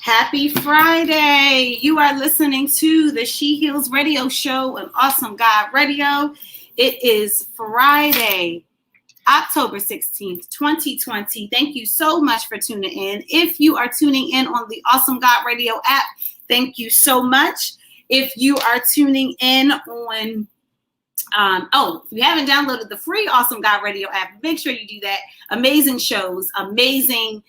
Happy Friday. You are listening to the She Heals Radio Show on Awesome God Radio. It is Friday, October 16th, 2020. Thank you so much for tuning in. If you are tuning in on the Awesome God Radio app, thank you so much. If you are tuning in on if you haven't downloaded the free Awesome God Radio app, make sure you do that. Amazing shows, amazing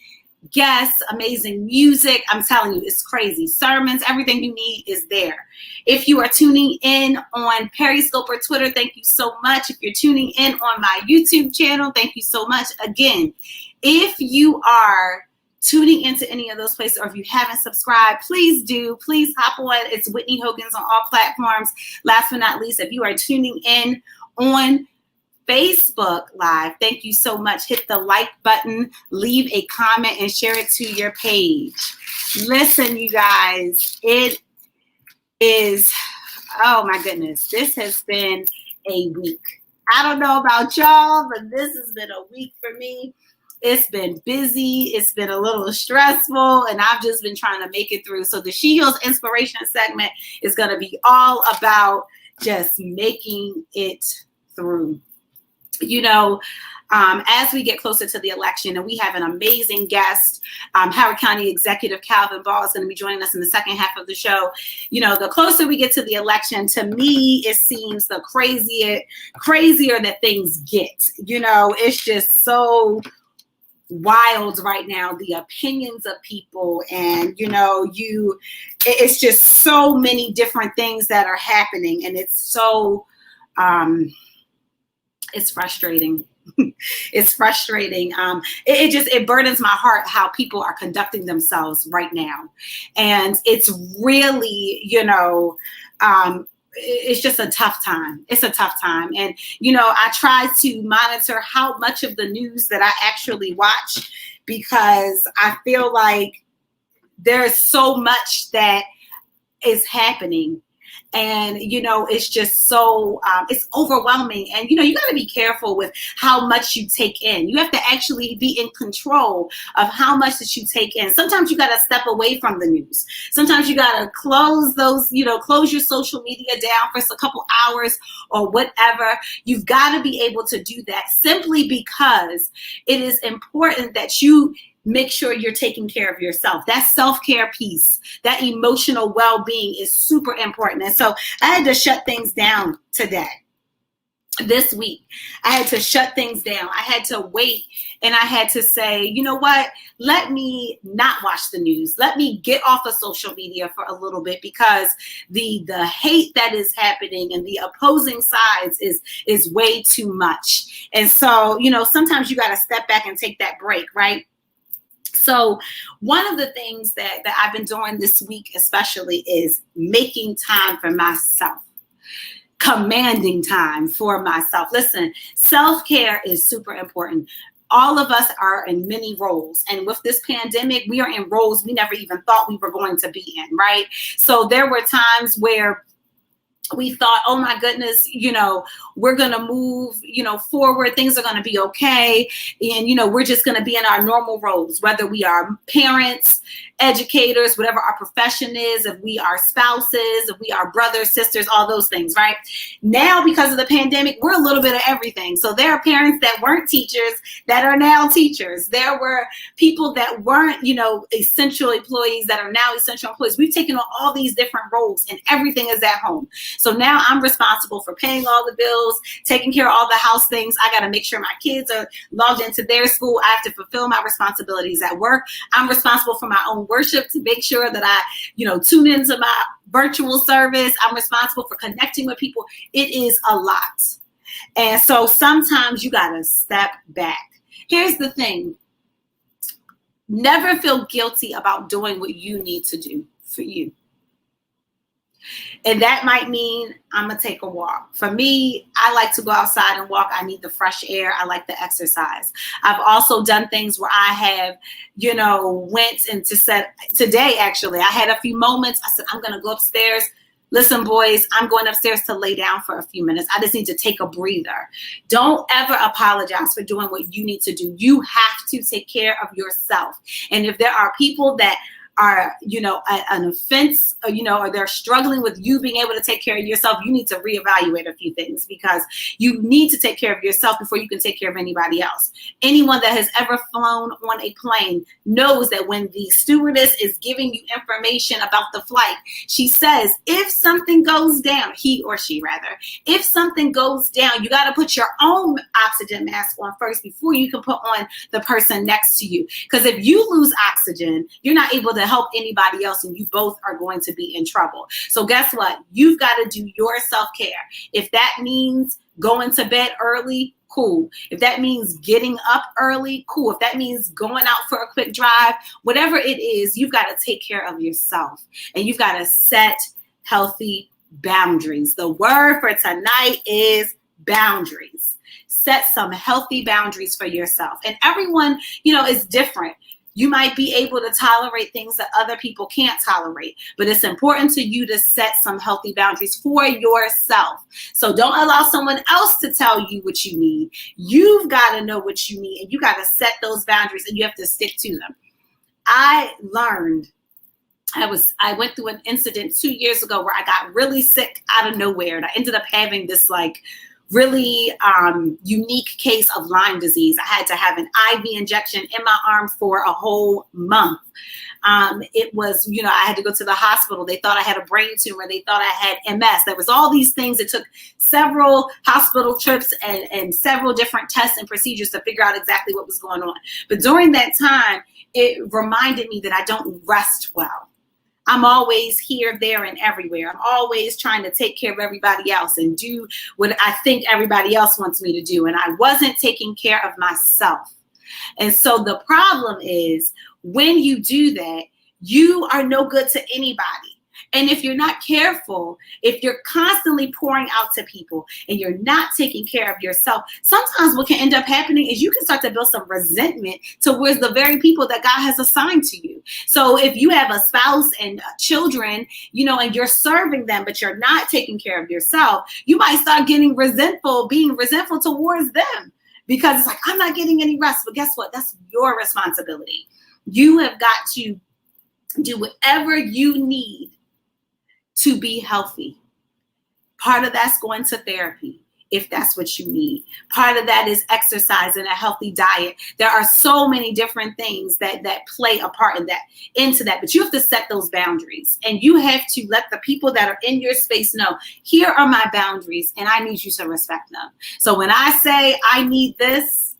guests, amazing music. I'm telling you, it's crazy. Sermons, everything you need is there. If you are tuning in on Periscope or Twitter, thank you so much. If you're tuning in on my YouTube channel, thank you so much. Again, if you are tuning into any of those places, or if you haven't subscribed, please do. Please hop on. It's Whitney Hogan's on all platforms. Last but not least, if you are tuning in on Facebook Live, thank you so much. Hit the like button, leave a comment, and share it to your page. Listen, you guys, it is, oh my goodness, this has been a week. I don't know about y'all, but this has been a week for me. It's been busy. It's been a little stressful, and I've just been trying to make it through. So the She Heals Inspiration segment is going to be all about just making it through. You know, as we get closer to the election, and we have an amazing guest, Howard County Executive Calvin Ball is going to be joining us in the second half of the show. You know, the closer we get to the election, to me, it seems the crazier that things get. You know, it's just so wild right now, the opinions of people, and you know, it's just so many different things that are happening, and it's so it's frustrating. It's frustrating. It burdens my heart how people are conducting themselves right now. And it's really, you know, it's just a tough time. It's a tough time. And, you know, I try to monitor how much of the news that I actually watch, because I feel like there's so much that is happening. And, you know, it's just so, it's overwhelming. And, you know, you got to be careful with how much you take in. You have to actually be in control of how much that you take in. Sometimes you got to step away from the news. Sometimes you got to close your social media down for a couple hours or whatever. You've got to be able to do that, simply because it is important that you make sure you're taking care of yourself. That self-care piece, that emotional well-being is super important. And so I had to shut things down today. This week, I had to shut things down. I had to wait, and I had to say, you know what? Let me not watch the news. Let me get off of social media for a little bit, because the hate that is happening and the opposing sides is way too much. And so, you know, sometimes you got to step back and take that break, right? So one of the things that I've been doing this week especially is making time for myself, commanding time for myself. Listen, self-care is super important. All of us are in many roles. And with this pandemic, we are in roles we never even thought we were going to be in, right? So there were times where we thought, oh my goodness, you know, we're going to move, you know, forward. Things are going to be okay. And, you know, we're just going to be in our normal roles, whether we are parents, educators, whatever our profession is, if we are spouses, if we are brothers, sisters, all those things, right? Now, because of the pandemic, we're a little bit of everything. So there are parents that weren't teachers that are now teachers. There were people that weren't, you know, essential employees that are now essential employees. We've taken on all these different roles, and everything is at home. So now I'm responsible for paying all the bills, taking care of all the house things. I got to make sure my kids are logged into their school. I have to fulfill my responsibilities at work. I'm responsible for my own worship, to make sure that I, you know, tune into my virtual service. I'm responsible for connecting with people. It is a lot. And so sometimes you got to step back. Here's the thing. Never feel guilty about doing what you need to do for you. And that might mean I'm going to take a walk. For me, I like to go outside and walk. I need the fresh air. I like the exercise. I've also done things where I have, you know, went and said, today, actually, I had a few moments. I said, I'm going to go upstairs. Listen, boys, I'm going upstairs to lay down for a few minutes. I just need to take a breather. Don't ever apologize for doing what you need to do. You have to take care of yourself. And if there are people that are, an offense, or they're struggling with you being able to take care of yourself, you need to reevaluate a few things, because you need to take care of yourself before you can take care of anybody else. Anyone that has ever flown on a plane knows that when the stewardess is giving you information about the flight, she says, if something goes down, he or she rather, if something goes down, you got to put your own oxygen mask on first before you can put on the person next to you. Because if you lose oxygen, you're not able to help anybody else, and you both are going to be in trouble. So guess what? You've got to do your self-care. If that means going to bed early, cool. If that means getting up early, cool. If that means going out for a quick drive, whatever it is, you've got to take care of yourself, and you've got to set healthy boundaries. The word for tonight is boundaries. Set some healthy boundaries for yourself. And everyone, is different. You might be able to tolerate things that other people can't tolerate, but it's important to you to set some healthy boundaries for yourself. So don't allow someone else to tell you what you need. You've got to know what you need, and you got to set those boundaries, and you have to stick to them. I went through an incident 2 years ago where I got really sick out of nowhere, and I ended up having this really unique case of Lyme disease. I had to have an IV injection in my arm for a whole month. It was, I had to go to the hospital. They thought I had a brain tumor. They thought I had MS. There was all these things. It took several hospital trips and several different tests and procedures to figure out exactly what was going on. But during that time, it reminded me that I don't rest well. I'm always here, there, and everywhere. I'm always trying to take care of everybody else and do what I think everybody else wants me to do. And I wasn't taking care of myself. And so the problem is, when you do that, you are no good to anybody. And if you're not careful, if you're constantly pouring out to people and you're not taking care of yourself, sometimes what can end up happening is you can start to build some resentment towards the very people that God has assigned to you. So if you have a spouse and children, and you're serving them, but you're not taking care of yourself, you might start getting being resentful towards them, because it's like, I'm not getting any rest. But guess what? That's your responsibility. You have got to do whatever you need to be healthy. Part of that's going to therapy, if that's what you need. Part of that is exercise and a healthy diet. There are so many different things that play a part into that, but you have to set those boundaries, and you have to let the people that are in your space know, here are my boundaries, and I need you to respect them. So when I say I need this,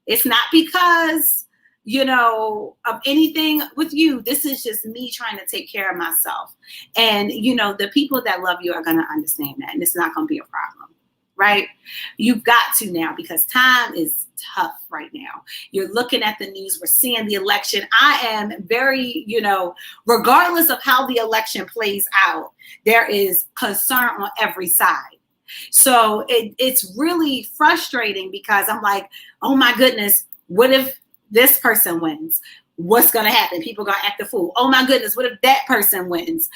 it's not because of anything with you. This is just me trying to take care of myself. And, the people that love you are going to understand that, and it's not going to be a problem, right? You've got to now, because time is tough right now. You're looking at the news. We're seeing the election. I am very, regardless of how the election plays out, there is concern on every side. So it's really frustrating, because I'm like, oh my goodness, what if this person wins? What's going to happen? People are going to act a fool. Oh my goodness, what if that person wins?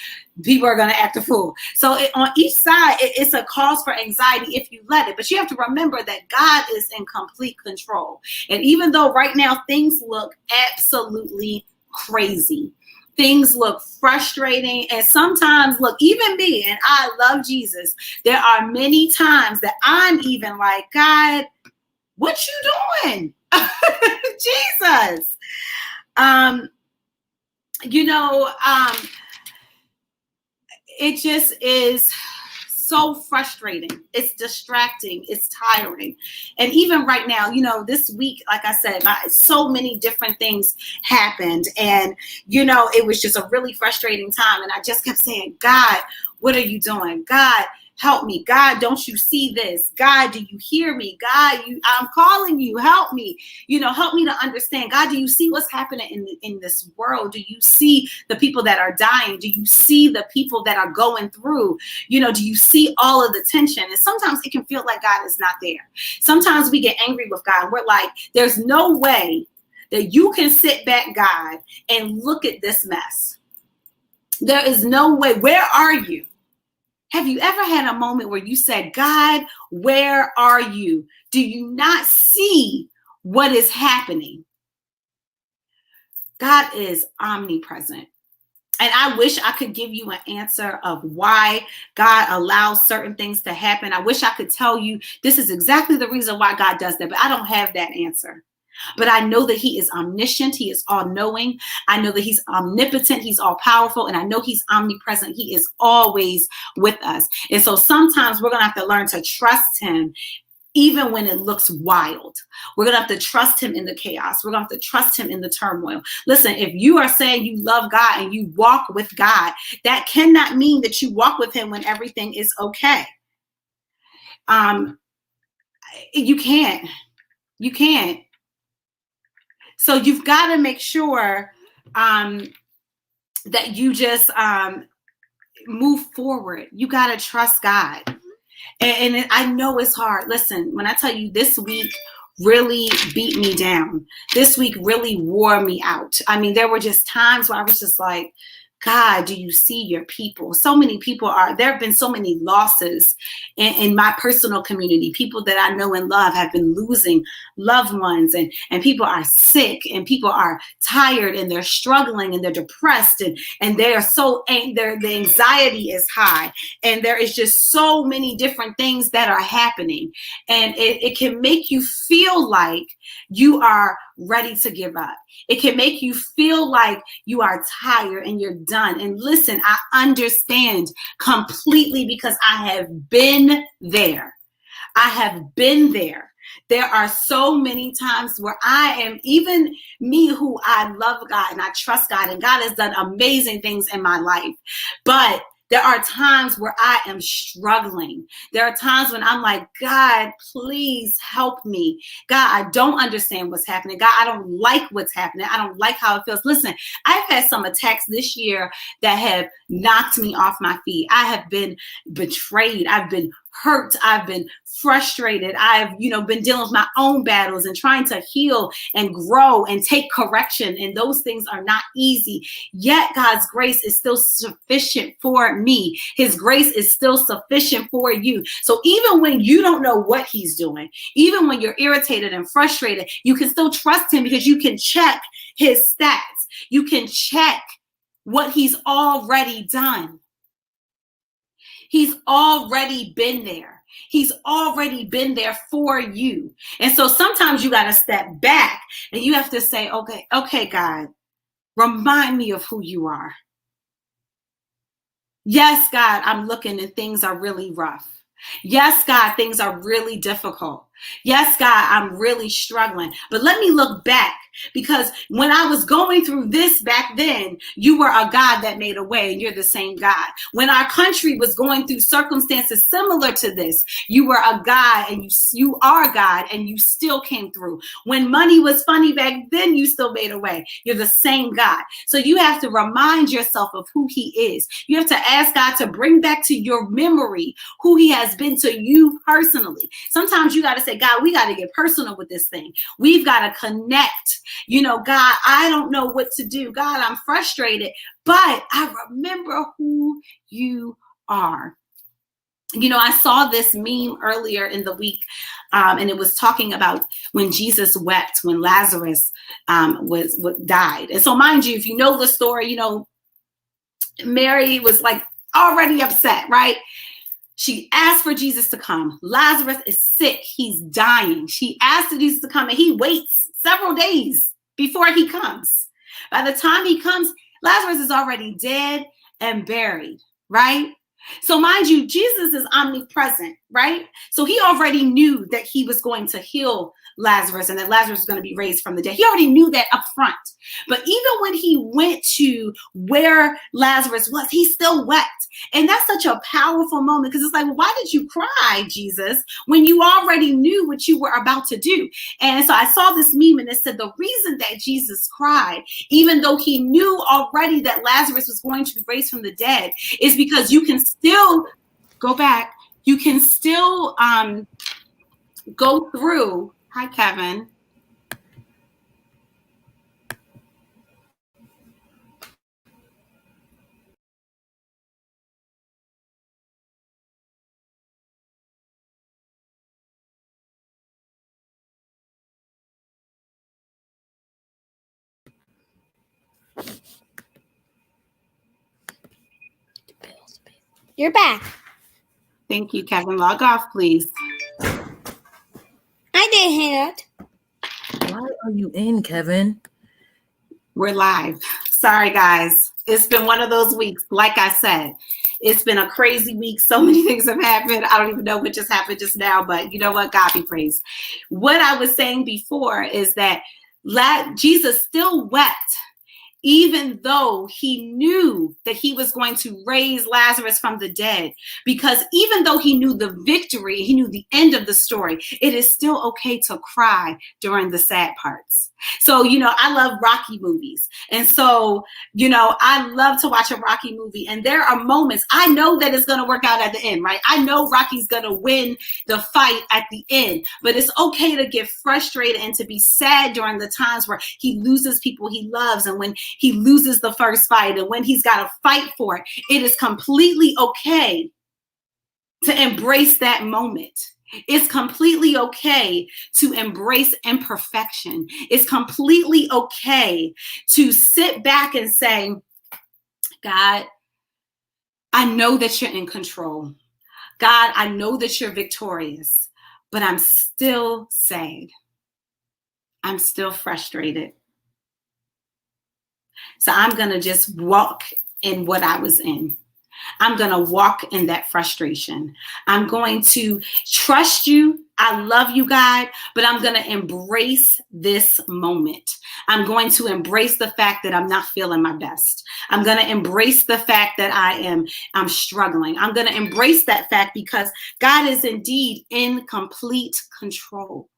People are going to act a fool. So on each side, it's a cause for anxiety if you let it. But you have to remember that God is in complete control. And even though right now things look absolutely crazy, things look frustrating, and sometimes, look, even me, and I love Jesus, there are many times that I'm even like, God, what you doing? Jesus. It just is so frustrating. It's distracting. It's tiring. And even right now, this week, like I said, so many different things happened. And, it was just a really frustrating time. And I just kept saying, God, what are you doing? God, help me. God, don't you see this? God, do you hear me? God, I'm calling you. Help me. Help me to understand. God, do you see what's happening in this world? Do you see the people that are dying? Do you see the people that are going through? Do you see all of the tension? And sometimes it can feel like God is not there. Sometimes we get angry with God. We're like, there's no way that you can sit back, God, and look at this mess. There is no way. Where are you? Have you ever had a moment where you said, God, where are you? Do you not see what is happening? God is omnipresent. And I wish I could give you an answer of why God allows certain things to happen. I wish I could tell you this is exactly the reason why God does that, but I don't have that answer. But I know that he is omniscient. He is all knowing. I know that he's omnipotent. He's all powerful. And I know he's omnipresent. He is always with us. And so sometimes we're going to have to learn to trust him even when it looks wild. We're going to have to trust him in the chaos. We're going to have to trust him in the turmoil. Listen, if you are saying you love God and you walk with God, that cannot mean that you walk with him when everything is okay. You can't. You can't. So you've got to make sure that you just move forward. You got to trust God. And I know it's hard. Listen, when I tell you this week really beat me down, this week really wore me out. I mean, there were just times where I was just like, God, do you see your people? So many people there have been so many losses in my personal community. People that I know and love have been losing loved ones, and people are sick, and people are tired, and they're struggling, and they're depressed, and they are the anxiety is high, and there is just so many different things that are happening. And it can make you feel like you are ready to give up. It can make you feel like you are tired and you're done. And listen, I understand completely because I have been there. I have been there. There are so many times where I am, even me who I love God and I trust God, and God has done amazing things in my life. But there are times where I am struggling. There are times when I'm like, God, please help me. God, I don't understand what's happening. God, I don't like what's happening. I don't like how it feels. Listen, I've had some attacks this year that have knocked me off my feet. I have been betrayed. I've been hurt. I've been frustrated. I've, been dealing with my own battles and trying to heal and grow and take correction. And those things are not easy. Yet God's grace is still sufficient for me. His grace is still sufficient for you. So even when you don't know what he's doing, even when you're irritated and frustrated, you can still trust him because you can check his stats. You can check what he's already done. He's already been there. He's already been there for you. And so sometimes you got to step back and you have to say, okay, God, remind me of who you are. Yes, God, I'm looking and things are really rough. Yes, God, things are really difficult. Yes, God, I'm really struggling. But let me look back, because when I was going through this back then, you were a God that made a way, and you're the same God. When our country was going through circumstances similar to this, you were a God, and you are God, and you still came through. When money was funny back then, you still made a way. You're the same God. So you have to remind yourself of who he is. You have to ask God to bring back to your memory who he has been to you personally. Sometimes you got to say, God, we got to get personal with this thing. We've got to connect. God, I don't know what to do. God, I'm frustrated, but I remember who you are. I saw this meme earlier in the week, and it was talking about when Jesus wept when Lazarus was died. And so, mind you, if you know the story, Mary was like already upset, right? She asked for Jesus to come. Lazarus is sick. He's dying. She asked for Jesus to come, and he waits several days before he comes. By the time he comes, Lazarus is already dead and buried, right? So mind you, Jesus is omnipresent, right? So he already knew that he was going to heal Lazarus and that Lazarus was going to be raised from the dead. He already knew that up front. But even when he went to where Lazarus was, he still wept. And that's such a powerful moment, because it's like, well, why did you cry, Jesus, when you already knew what you were about to do? And so I saw this meme, and it said the reason that Jesus cried, even though he knew already that Lazarus was going to be raised from the dead, is because you can still go back. You can still go through. Hi, Kevin. You're back. Thank you, Kevin. Log off, please. I didn't hear it. Why are you in, Kevin? We're live. Sorry, guys. It's been one of those weeks. Like I said, it's been a crazy week. So many things have happened. I don't even know what just happened just now, but you know what? God be praised. What I was saying before is that Jesus still wept, even though he knew that he was going to raise Lazarus from the dead, because even though he knew the victory, he knew the end of the story, it is still okay to cry during the sad parts. So, I love Rocky movies. And so, I love to watch a Rocky movie. And there are moments, I know that it's going to work out at the end, right? I know Rocky's going to win the fight at the end, but it's okay to get frustrated and to be sad during the times where he loses people he loves, and when he loses the first fight, and when he's got to fight for it. It is completely okay to embrace that moment. It's completely okay to embrace imperfection. It's completely okay to sit back and say, God, I know that you're in control. God, I know that you're victorious, but I'm still sad. I'm still frustrated. So I'm going to just walk in what I was in. I'm going to walk in that frustration. I'm going to trust you. I love you, God, but I'm going to embrace this moment. I'm going to embrace the fact that I'm not feeling my best. I'm going to embrace the fact that I'm struggling. I'm going to embrace that fact because God is indeed in complete control.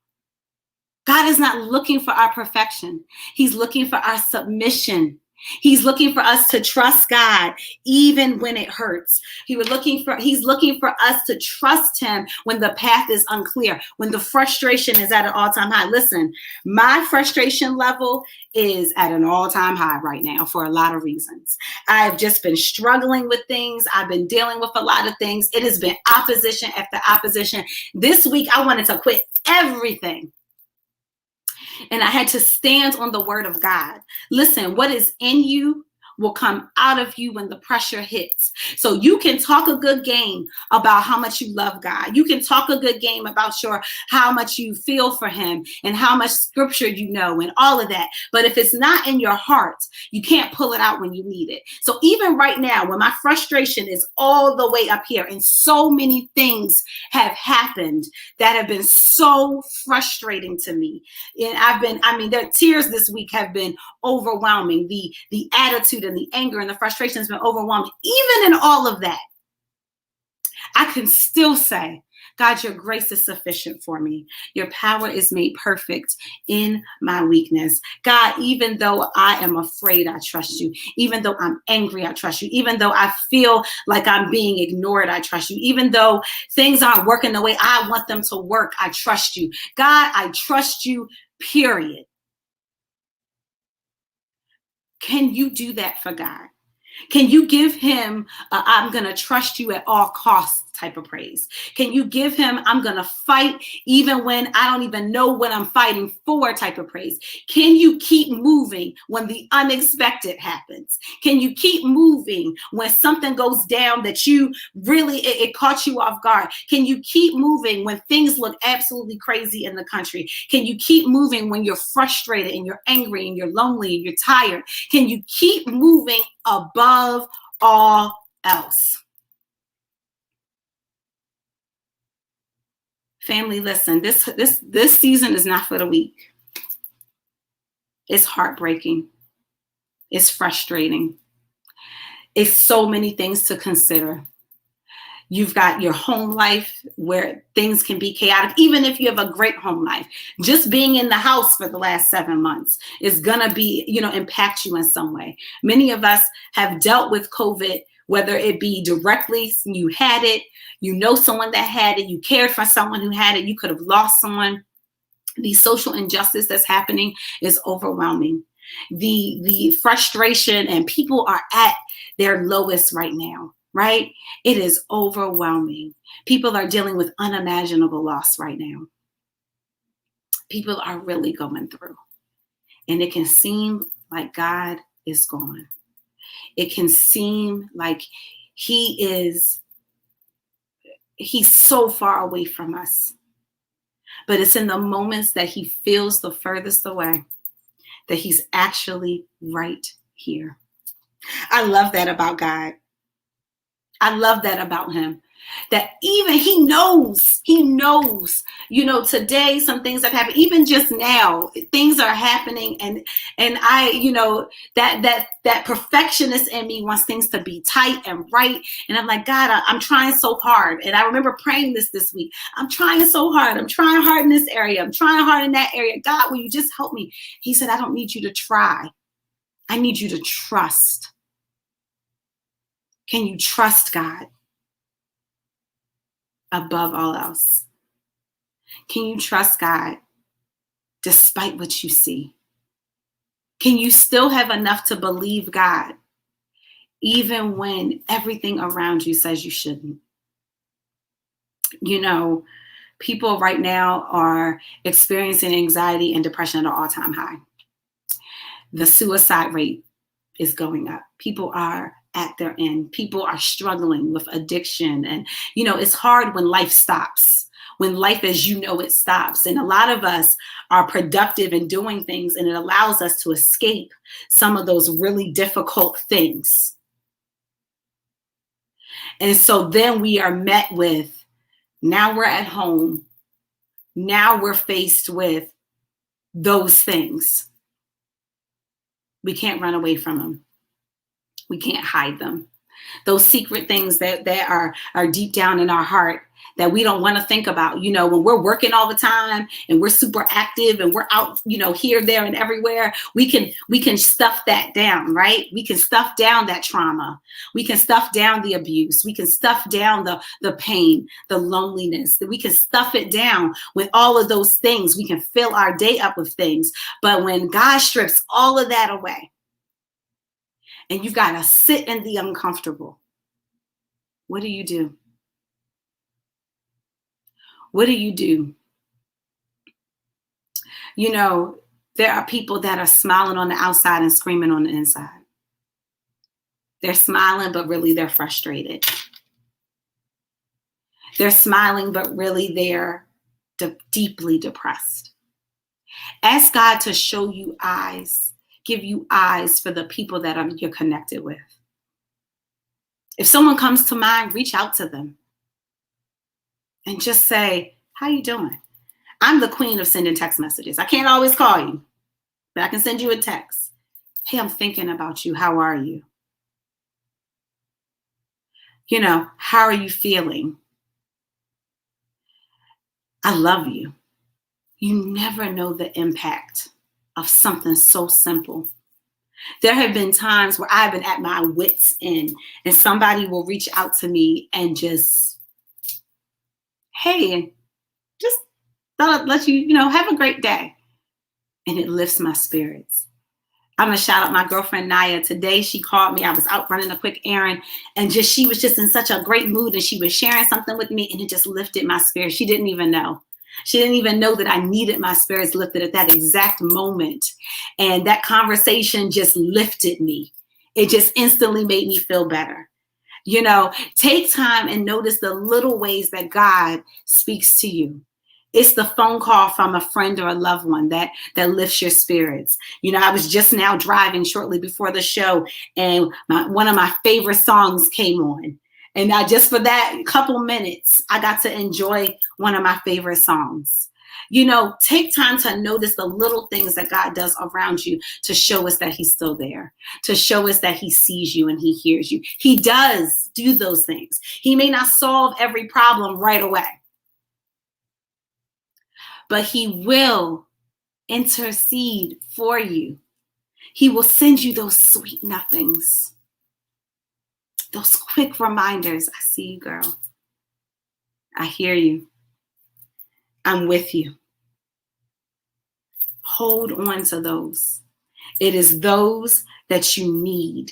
God is not looking for our perfection. He's looking for our submission. He's looking for us to trust God even when it hurts. He's looking for us to trust him when the path is unclear, when the frustration is at an all-time high. Listen, my frustration level is at an all-time high right now for a lot of reasons. I've just been struggling with things. I've been dealing with a lot of things. It has been opposition after opposition. This week, I wanted to quit everything. And I had to stand on the word of God. Listen, what is in you will come out of you when the pressure hits. So you can talk a good game about how much you love God. You can talk a good game about how much you feel for him and how much scripture you know and all of that. But if it's not in your heart, you can't pull it out when you need it. So even right now, when my frustration is all the way up here and so many things have happened that have been so frustrating to me. And the tears this week have been overwhelming. The attitude and the anger and the frustration has been overwhelming. Even in all of that, I can still say, God, your grace is sufficient for me. Your power is made perfect in my weakness. God, even though I am afraid, I trust you. Even though I'm angry, I trust you. Even though I feel like I'm being ignored, I trust you. Even though things aren't working the way I want them to work, I trust you. God, I trust you, period. Can you do that for God? Can you give him I'm going to trust you at all costs type of praise? Can you give him I'm going to fight even when I don't even know what I'm fighting for type of praise? Can you keep moving when the unexpected happens? Can you keep moving when something goes down that you really, it caught you off guard? Can you keep moving when things look absolutely crazy in the country? Can you keep moving when you're frustrated and you're angry and you're lonely and you're tired? Can you keep moving above all else? Family, listen, this season is not for the weak. It's heartbreaking. It's frustrating. It's so many things to consider. You've got your home life where things can be chaotic, even if you have a great home life. Just being in the house for the last 7 months is going to be, impact you in some way. Many of us have dealt with COVID, whether it be directly, you had it, you know someone that had it, you cared for someone who had it, you could have lost someone. The social injustice that's happening is overwhelming. The frustration, and people are at their lowest right now. Right? It is overwhelming. People are dealing with unimaginable loss right now. People are really going through. And it can seem like God is gone. It can seem like he is he's so far away from us. But it's in the moments that he feels the furthest away that he's actually right here. I love that about God. I love that about him. That even he knows, today some things have happened, even just now, things are happening. And I, that perfectionist in me wants things to be tight and right. And I'm like, God, I'm trying so hard. And I remember praying this week. I'm trying so hard. I'm trying hard in this area. I'm trying hard in that area. God, will you just help me? He said, I don't need you to try. I need you to trust. Can you trust God above all else? Can you trust God despite what you see? Can you still have enough to believe God even when everything around you says you shouldn't? People right now are experiencing anxiety and depression at an all-time high. The suicide rate is going up. People are at their end. People are struggling with addiction. And, it's hard when life stops, when life as it stops. And a lot of us are productive in doing things, and it allows us to escape some of those really difficult things. And so then we are met with, now we're at home. Now we're faced with those things. We can't run away from them. We can't hide them. Those secret things that are deep down in our heart that we don't want to think about. When we're working all the time and we're super active and we're out, here, there, and everywhere, we can stuff that down, right? We can stuff down that trauma. We can stuff down the abuse. We can stuff down the pain, the loneliness. We can stuff it down with all of those things. We can fill our day up with things. But when God strips all of that away, and you got to sit in the uncomfortable, what do you do? What do you do? There are people that are smiling on the outside and screaming on the inside. They're smiling, but really they're frustrated. They're smiling, but really they're deeply depressed. Ask God to show you eyes, give you eyes for the people that you're connected with. If someone comes to mind, reach out to them and just say, how you doing? I'm the queen of sending text messages. I can't always call you, but I can send you a text. Hey, I'm thinking about you. How are you? How are you feeling? I love you. You never know the impact of something so simple. There have been times where I've been at my wit's end and somebody will reach out to me and just, hey, just thought I'd let you, have a great day. And it lifts my spirits. I'm going to shout out my girlfriend, Naya. Today, she called me. I was out running a quick errand and she was just in such a great mood and she was sharing something with me and it just lifted my spirit. She didn't even know. She didn't even know that I needed my spirits lifted at that exact moment. And that conversation just lifted me. It just instantly made me feel better. Take time and notice the little ways that God speaks to you. It's the phone call from a friend or a loved one that lifts your spirits. I was just now driving shortly before the show and one of my favorite songs came on. And just for that couple minutes, I got to enjoy one of my favorite songs. Take time to notice the little things that God does around you to show us that he's still there, to show us that he sees you and he hears you. He does do those things. He may not solve every problem right away, but he will intercede for you. He will send you those sweet nothings, those quick reminders. I see you, girl. I hear you. I'm with you. Hold on to those. It is those that you need.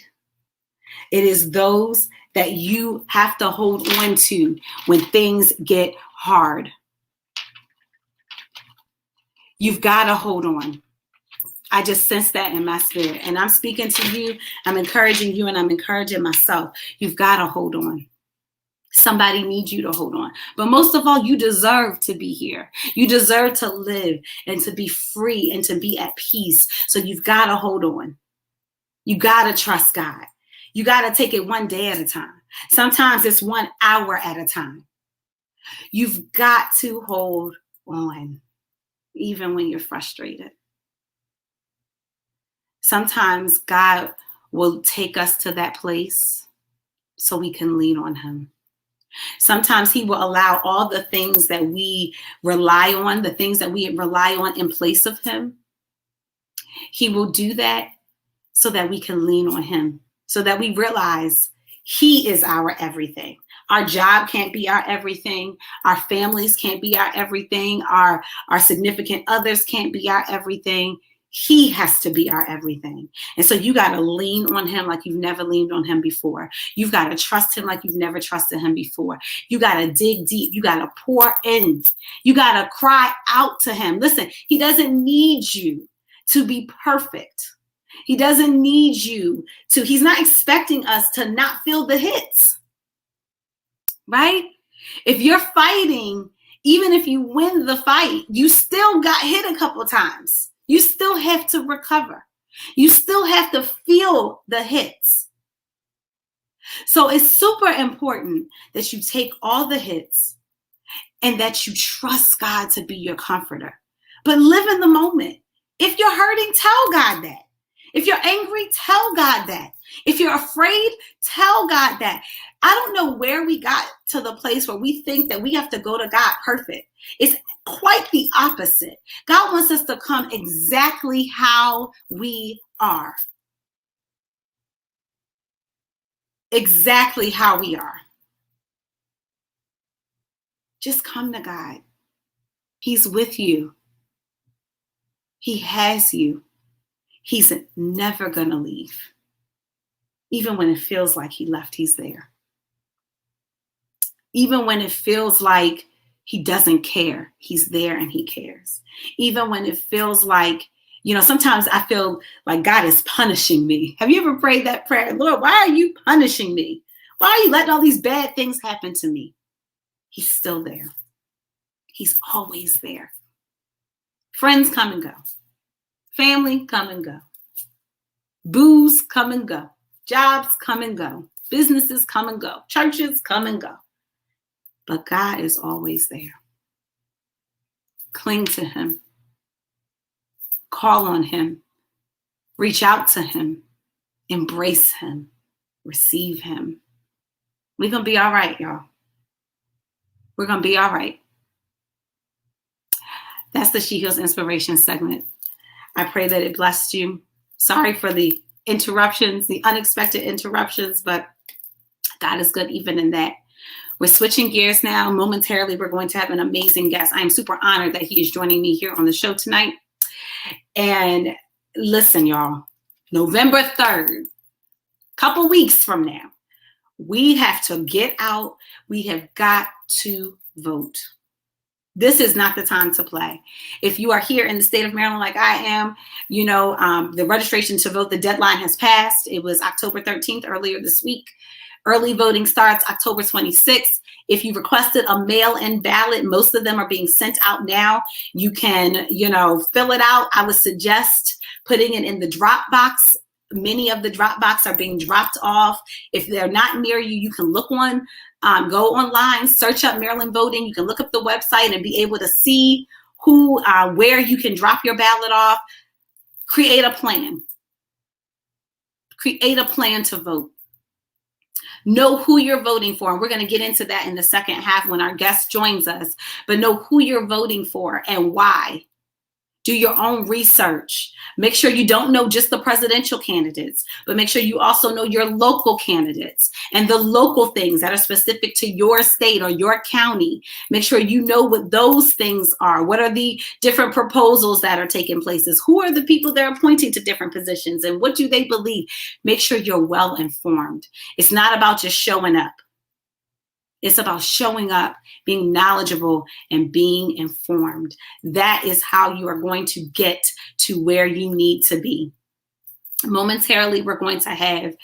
It is those that you have to hold on to when things get hard. You've got to hold on. I just sense that in my spirit. And I'm speaking to you. I'm encouraging you and I'm encouraging myself. You've got to hold on. Somebody needs you to hold on. But most of all, you deserve to be here. You deserve to live and to be free and to be at peace. So you've got to hold on. You got to trust God. You got to take it one day at a time. Sometimes it's 1 hour at a time. You've got to hold on, even when you're frustrated. Sometimes God will take us to that place so we can lean on him. Sometimes he will allow all the things that we rely on, the things that we rely on in place of him. He will do that so that we can lean on him, so that we realize he is our everything. Our job can't be our everything. Our families can't be our everything. Our significant others can't be our everything. He has to be our everything. And so you got to lean on him like you've never leaned on him before. You've got to trust him like you've never trusted him before. You got to dig deep. You got to pour in. You got to cry out to him. Listen, he doesn't need you to be perfect. He doesn't need you to, he's not expecting us to not feel the hits, right? If you're fighting, even if you win the fight, you still got hit a couple of times. You still have to recover. You still have to feel the hits. So it's super important that you take all the hits and that you trust God to be your comforter. But live in the moment. If you're hurting, tell God that. If you're angry, tell God that. If you're afraid, tell God that. I don't know where we got to the place where we think that we have to go to God perfect. It's quite the opposite. God wants us to come exactly how we are. Exactly how we are. Just come to God. He's with you. He has you. He's never going to leave. Even when it feels like he left, he's there. Even when it feels like he doesn't care, he's there and he cares. Even when it feels like, sometimes I feel like God is punishing me. Have you ever prayed that prayer? Lord, why are you punishing me? Why are you letting all these bad things happen to me? He's still there. He's always there. Friends come and go. Family come and go. Booze come and go. Jobs come and go. Businesses come and go. Churches come and go. But God is always there. Cling to him. Call on him. Reach out to him. Embrace him. Receive him. We're going to be all right, y'all. We're going to be all right. That's the She Heals Inspiration segment. I pray that it blessed you. Sorry for the interruptions, the unexpected interruptions, but God is good even in that. We're switching gears now. Momentarily, we're going to have an amazing guest. I am super honored that he is joining me here on the show tonight. And listen, y'all, November 3rd, couple weeks from now, we have to get out. We have got to vote. This is not the time to play. If you are here in the state of Maryland like I am, the registration to vote, the deadline has passed. It was October 13th earlier this week. Early voting starts October 26th. If you requested a mail-in ballot, most of them are being sent out now. You can, fill it out. I would suggest putting it in the Dropbox. Many of the Dropbox are being dropped off. If they're not near you, you can look go online, search up Maryland voting. You can look up the website and be able to see where you can drop your ballot off. Create a plan. Create a plan to vote. Know who you're voting for. And we're going to get into that in the second half when our guest joins us. But know who you're voting for and why. Do your own research. Make sure you don't know just the presidential candidates, but make sure you also know your local candidates and the local things that are specific to your state or your county. Make sure you know what those things are. What are the different proposals that are taking places? Who are the people that are appointing to different positions and what do they believe? Make sure you're well informed. It's not about just showing up. It's about showing up, being knowledgeable, and being informed. That is how you are going to get to where you need to be. Momentarily, we're going to have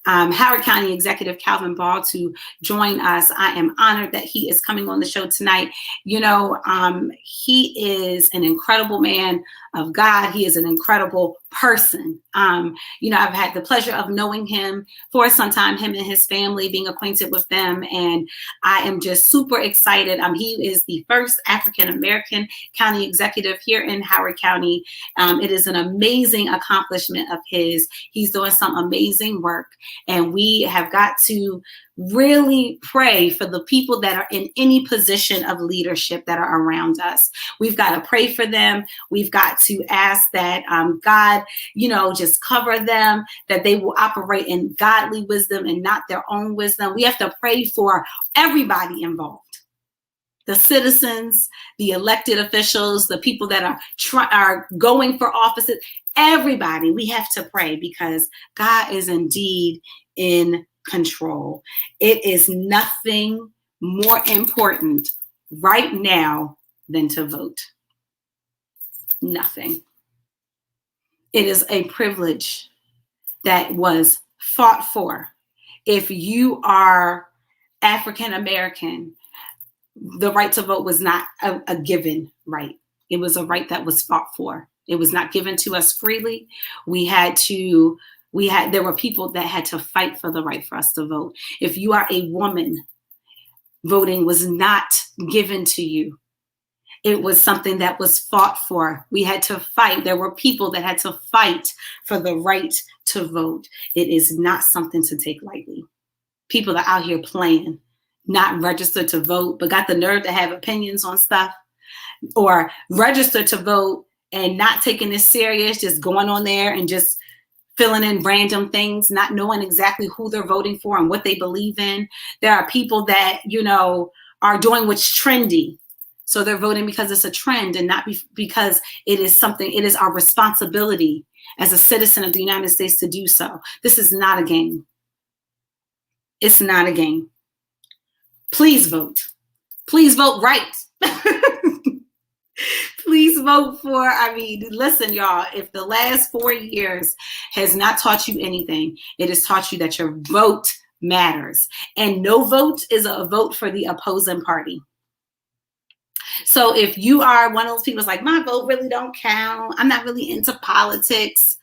Howard County Executive Calvin Ball to join us. I am honored that he is coming on the show tonight. He is an incredible man of God. He is an incredible person. I've had the pleasure of knowing him for some time, him and his family, being acquainted with them. And I am just super excited. He is the first African-American county executive here in Howard County. It is an amazing accomplishment of his. He's doing some amazing work. And we have got to really pray for the people that are in any position of leadership that are around us. We've got to pray for them. We've got to ask that God, just cover them, that they will operate in godly wisdom and not their own wisdom. We have to pray for everybody involved. The citizens, the elected officials, the people that are going for offices, everybody, we have to pray because God is indeed in control. It is nothing more important right now than to vote. Nothing. It is a privilege that was fought for. If you are African American, the right to vote was not a given right. It was a right that was fought for. It was not given to us freely. There were people that had to fight for the right for us to vote. If you are a woman, voting was not given to you. It was something that was fought for. We had to fight. There were people that had to fight for the right to vote. It is not something to take lightly. People are out here playing, not registered to vote, but got the nerve to have opinions on stuff, or registered to vote and not taking this serious, just going on there and just filling in random things, not knowing exactly who they're voting for and what they believe in. There are people that, are doing what's trendy. So they're voting because it's a trend and not because it is our responsibility as a citizen of the United States to do so. This is not a game. It's not a game. Please vote. Please vote right. Please vote for, listen, y'all, if the last 4 years has not taught you anything, it has taught you that your vote matters. And no vote is a vote for the opposing party. So if you are one of those people that's like, my vote really don't count, I'm not really into politics,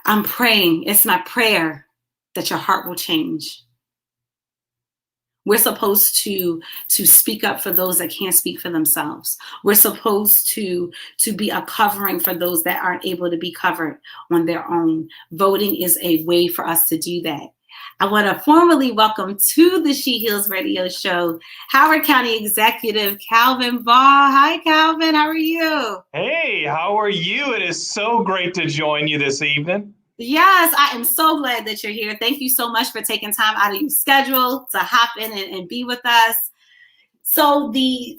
I'm praying, it's my prayer that your heart will change. We're supposed to speak up for those that can't speak for themselves. We're supposed to be a covering for those that aren't able to be covered on their own. Voting is a way for us to do that. I want to formally welcome to the She Heals Radio Show, Howard County Executive Calvin Ball. Hi, Calvin. How are you? Hey, how are you? It is so great to join you this evening. Yes, I am so glad that you're here. Thank you so much for taking time out of your schedule to hop in and be with us. So the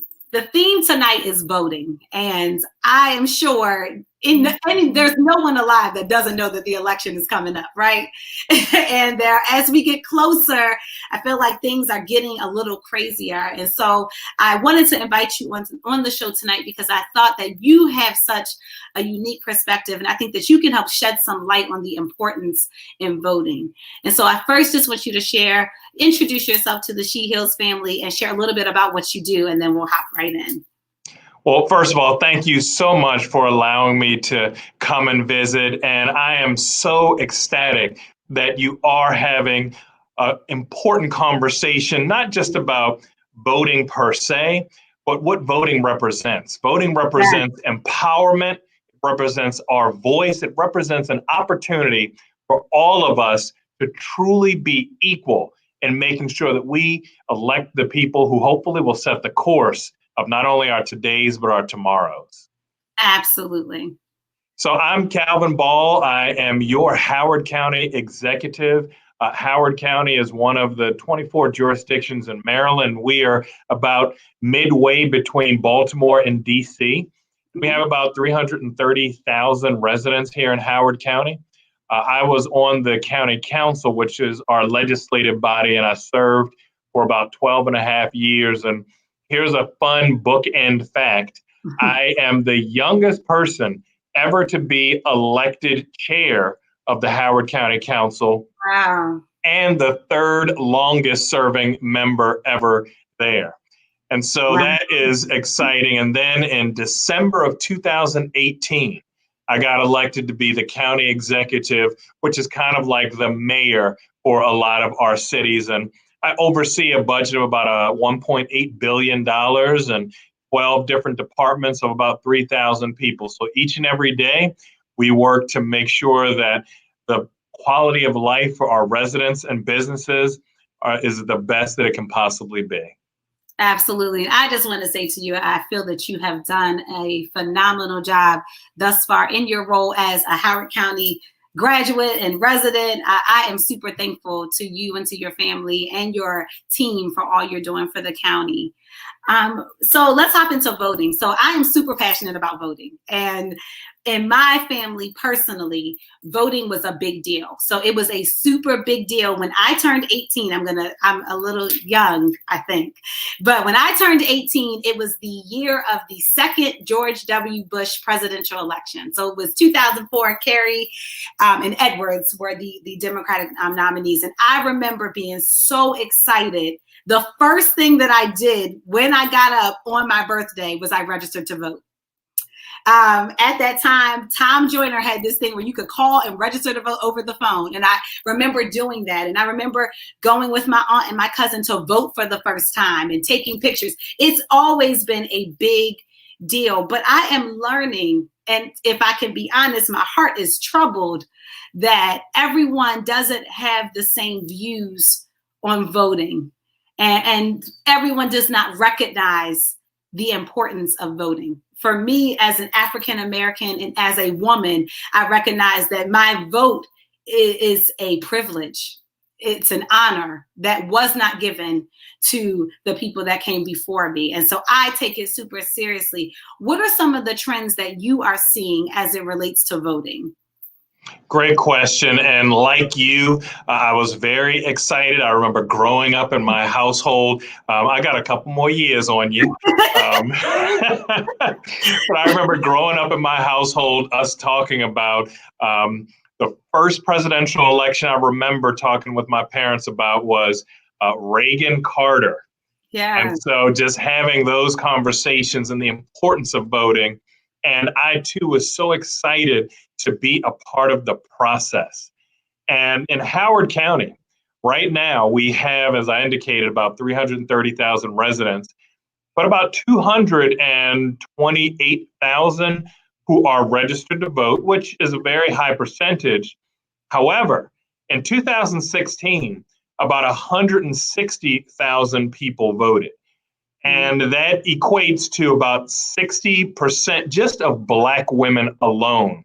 theme tonight is voting, and I am sure there's no one alive that doesn't know that the election is coming up, right? And as we get closer, I feel like things are getting a little crazier. And so I wanted to invite you on the show tonight because I thought that you have such a unique perspective, and I think that you can help shed some light on the importance in voting. And so I first just want you to introduce yourself to the She Heals family and share a little bit about what you do, and then we'll hop right in. Well, first of all, thank you so much for allowing me to come and visit. And I am so ecstatic that you are having an important conversation, not just about voting per se, but what voting represents. Voting represents empowerment, it represents our voice, it represents an opportunity for all of us to truly be equal in making sure that we elect the people who hopefully will set the course of not only our todays, but our tomorrows. Absolutely. So I'm Calvin Ball. I am your Howard County executive. Howard County is one of the 24 jurisdictions in Maryland. We are about midway between Baltimore and DC. We have about 330,000 residents here in Howard County. I was on the county council, which is our legislative body, and I served for about 12 and a half years. And here's a fun bookend fact. I am the youngest person ever to be elected chair of the Howard County Council Wow. and the third longest serving member ever there. And so Wow. that is exciting. And then in December of 2018, I got elected to be the county executive, which is kind of like the mayor for a lot of our cities. And I oversee a budget of about $1.8 billion and 12 different departments of about 3,000 people. So each and every day, we work to make sure that the quality of life for our residents and businesses is the best that it can possibly be. Absolutely. I just want to say to you, I feel that you have done a phenomenal job thus far in your role as a Howard County graduate and resident. I am super thankful to you and to your family and your team for all you're doing for the county. So let's hop into voting. So I am super passionate about voting, and in my family personally, voting was a big deal. So it was a super big deal when I turned 18. I'm a little young, I think, but when I turned 18, it was the year of the second George W. Bush presidential election. So it was 2004. Kerry and Edwards were the Democratic nominees, and I remember being so excited. The first thing that I did when I got up on my birthday was I registered to vote. At that time, Tom Joyner had this thing where you could call and register to vote over the phone. And I remember doing that. And I remember going with my aunt and my cousin to vote for the first time and taking pictures. It's always been a big deal. But I am learning, and if I can be honest, my heart is troubled that everyone doesn't have the same views on voting. And everyone does not recognize the importance of voting. For me, as an African American and as a woman, I recognize that my vote is a privilege. It's an honor that was not given to the people that came before me. And so I take it super seriously. What are some of the trends that you are seeing as it relates to voting? Great question. And like you, I was very excited. I remember growing up in my household. I got a couple more years on you. But I remember growing up in my household, us talking about the first presidential election I remember talking with my parents about was Reagan Carter. Yeah. And so just having those conversations and the importance of voting. And I, too, was so excited to be a part of the process. And in Howard County, right now, we have, as I indicated, about 330,000 residents, but about 228,000 who are registered to vote, which is a very high percentage. However, in 2016, about 160,000 people voted. And that equates to about 60% just of Black women alone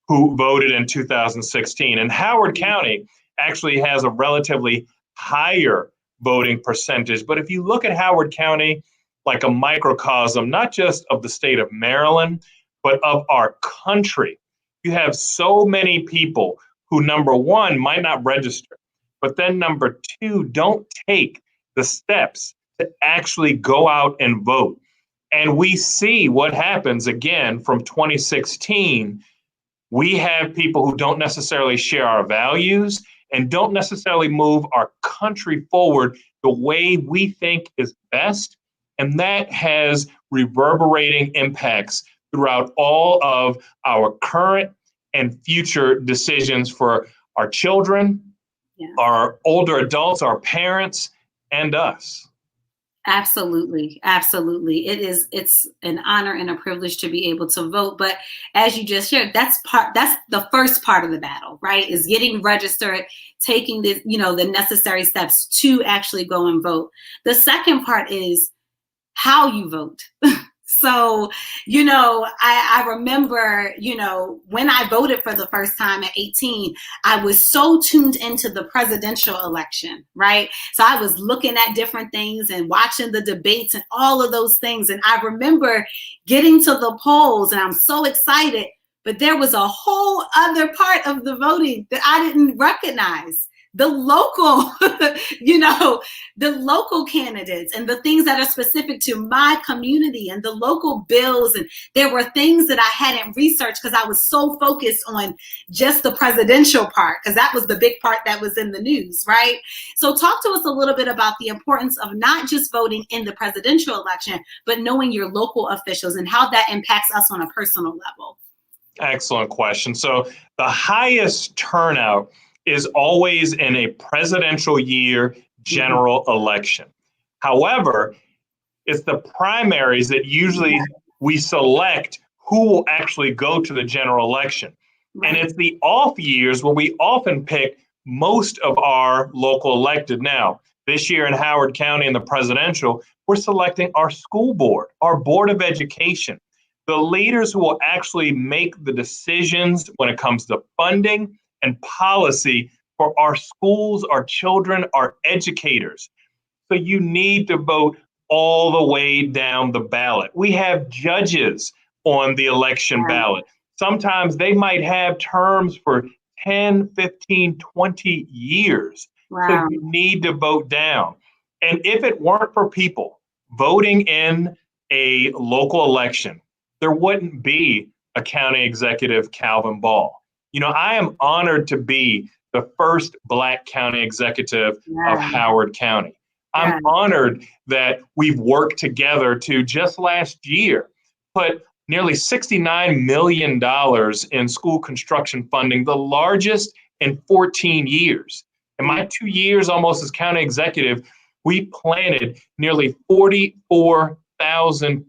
who voted in 2016. And Howard County actually has a relatively higher voting percentage. But if you look at Howard County like a microcosm, not just of the state of Maryland, but of our country, you have so many people who, number one, might not register, but then number two, don't take the steps to actually go out and vote. And we see what happens again from 2016. We have people who don't necessarily share our values and don't necessarily move our country forward the way we think is best. And that has reverberating impacts throughout all of our current and future decisions for our children, our older adults, our parents, and us. Absolutely. Absolutely. It's an honor and a privilege to be able to vote. But as you just shared, that's the first part of the battle, right? Is getting registered, taking the necessary steps to actually go and vote. The second part is how you vote. So, I remember, when I voted for the first time at 18, I was so tuned into the presidential election, right? So I was looking at different things and watching the debates and all of those things. And I remember getting to the polls and I'm so excited, but there was a whole other part of the voting that I didn't recognize. the local, the local candidates and the things that are specific to my community and the local bills. And there were things that I hadn't researched because I was so focused on just the presidential part, because that was the big part that was in the news, right? So talk to us a little bit about the importance of not just voting in the presidential election, but knowing your local officials and how that impacts us on a personal level. Excellent question. So the highest turnout is always in a presidential year general election. However, it's the primaries that usually we select who will actually go to the general election. And it's the off years where we often pick most of our local elected. Now, this year in Howard County in the presidential, we're selecting our school board, our board of education, the leaders who will actually make the decisions when it comes to funding and policy for our schools, our children, our educators. So you need to vote all the way down the ballot. We have judges on the election ballot. Sometimes they might have terms for 10, 15, 20 years. So you need to vote down. And if it weren't for people voting in a local election, there wouldn't be a county executive, Calvin Ball. I am honored to be the first Black county executive of Howard County. I'm honored that we've worked together to just last year put nearly $69 million in school construction funding, the largest in 14 years. In my 2 years almost as county executive, we planted nearly 44,000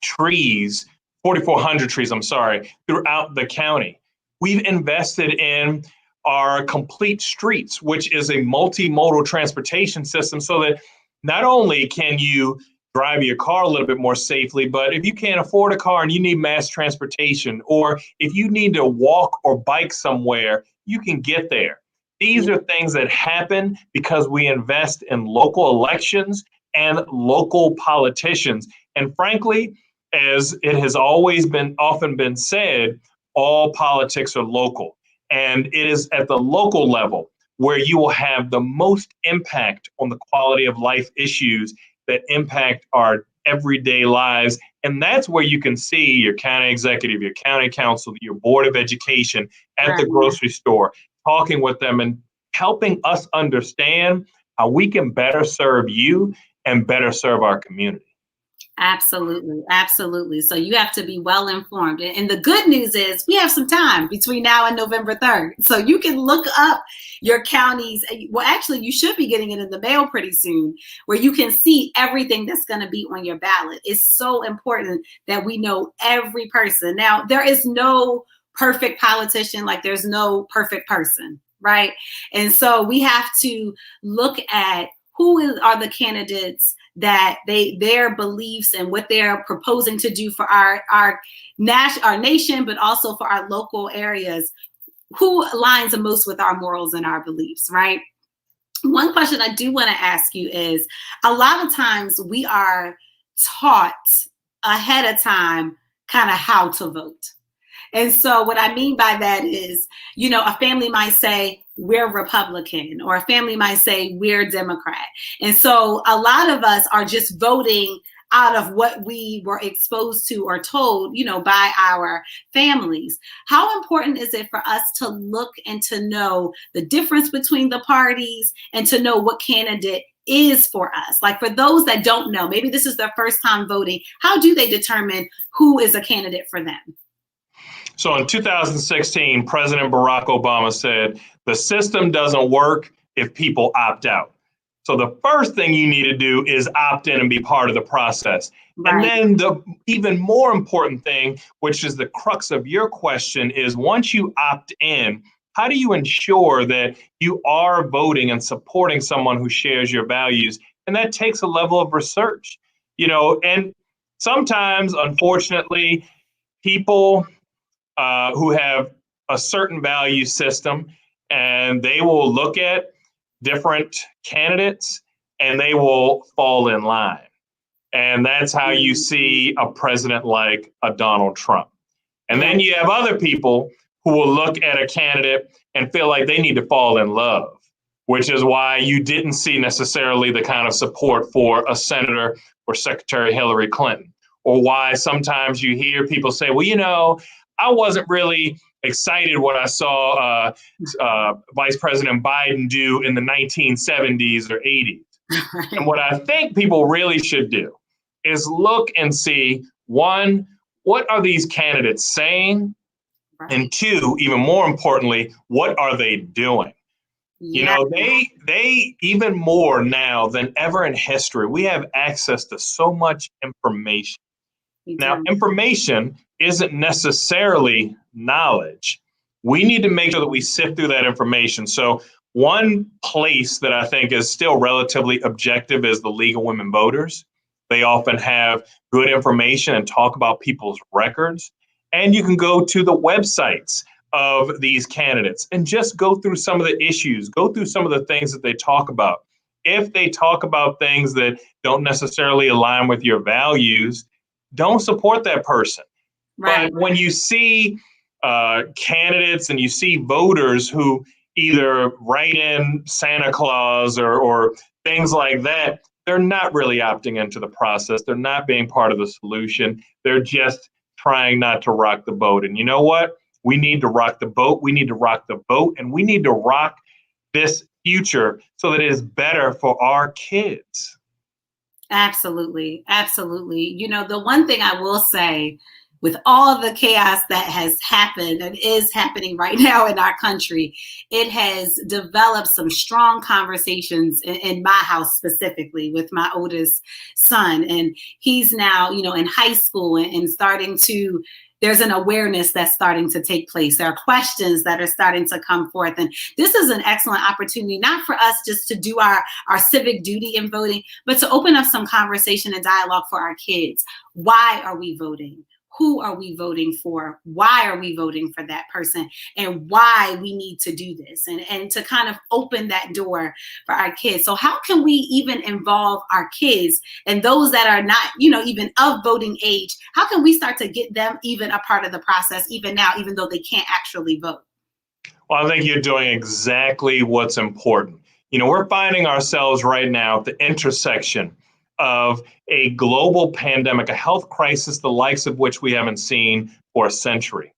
trees, 4,400 trees, throughout the county. We've invested in our complete streets, which is a multimodal transportation system, so that not only can you drive your car a little bit more safely, but if you can't afford a car and you need mass transportation, or if you need to walk or bike somewhere, you can get there. These are things that happen because we invest in local elections and local politicians. And frankly, as it has always been often been said, all politics are local. And it is at the local level where you will have the most impact on the quality of life issues that impact our everyday lives. And that's where you can see your county executive, your county council, your board of education at the grocery store, talking with them and helping us understand how we can better serve you and better serve our community. Absolutely. Absolutely. So you have to be well informed. And the good news is we have some time between now and November 3rd. So you can look up your counties. Well, actually, you should be getting it in the mail pretty soon, where you can see everything that's going to be on your ballot. It's so important that we know every person. Now, there is no perfect politician, like there's no perfect person, right? And so we have to look at who are the candidates that their beliefs and what they're proposing to do for our nation, but also for our local areas, who aligns the most with our morals and our beliefs, right? One question I do want to ask you is, a lot of times we are taught ahead of time kind of how to vote. And so what I mean by that is, a family might say, we're Republican, or a family might say we're Democrat. And so a lot of us are just voting out of what we were exposed to or told, by our families. How important is it for us to look and to know the difference between the parties and to know what candidate is for us? Like, for those that don't know, maybe this is their first time voting, how do they determine who is a candidate for them? So in 2016, President Barack Obama said, the system doesn't work if people opt out. So the first thing you need to do is opt in and be part of the process. Right. And then the even more important thing, which is the crux of your question, is once you opt in, how do you ensure that you are voting and supporting someone who shares your values? And that takes a level of research, and sometimes, unfortunately, people who have a certain value system, and they will look at different candidates and they will fall in line. And that's how you see a president like a Donald Trump. And then you have other people who will look at a candidate and feel like they need to fall in love which is why you didn't see necessarily the kind of support for a senator or Secretary Hillary Clinton, or why sometimes you hear people say, well, I wasn't really excited what I saw Vice President Biden do in the 1970s or 80s. Right. And what I think people really should do is look and see, one, what are these candidates saying? Right. And two, even more importantly, what are they doing? Yeah. They even more now than ever in history, we have access to so much information. Now, information isn't necessarily knowledge. We need to make sure that we sift through that information. So one place that I think is still relatively objective is the League of Women Voters. They often have good information and talk about people's records. And you can go to the websites of these candidates and just go through some of the issues, go through some of the things that they talk about. If they talk about things that don't necessarily align with your values, don't support that person. Right. But when you see candidates and you see voters who either write in Santa Claus or things like that, they're not really opting into the process. They're not being part of the solution. They're just trying not to rock the boat. And you know what? We need to rock the boat. We need to rock the boat, and we need to rock this future so that it is better for our kids. Absolutely. Absolutely. The one thing I will say, with all the chaos that has happened and is happening right now in our country, it has developed some strong conversations in my house, specifically with my oldest son. And he's now, in high school and starting to, there's an awareness that's starting to take place. There are questions that are starting to come forth. And this is an excellent opportunity, not for us just to do our civic duty in voting, but to open up some conversation and dialogue for our kids. Why are we voting? Who are we voting for? Why are we voting for that person? And why we need to do this, and to kind of open that door for our kids. So how can we even involve our kids and those that are not, even of voting age? How can we start to get them even a part of the process, even now, even though they can't actually vote? Well, I think you're doing exactly what's important. We're finding ourselves right now at the intersection of a global pandemic, a health crisis, the likes of which we haven't seen for a century,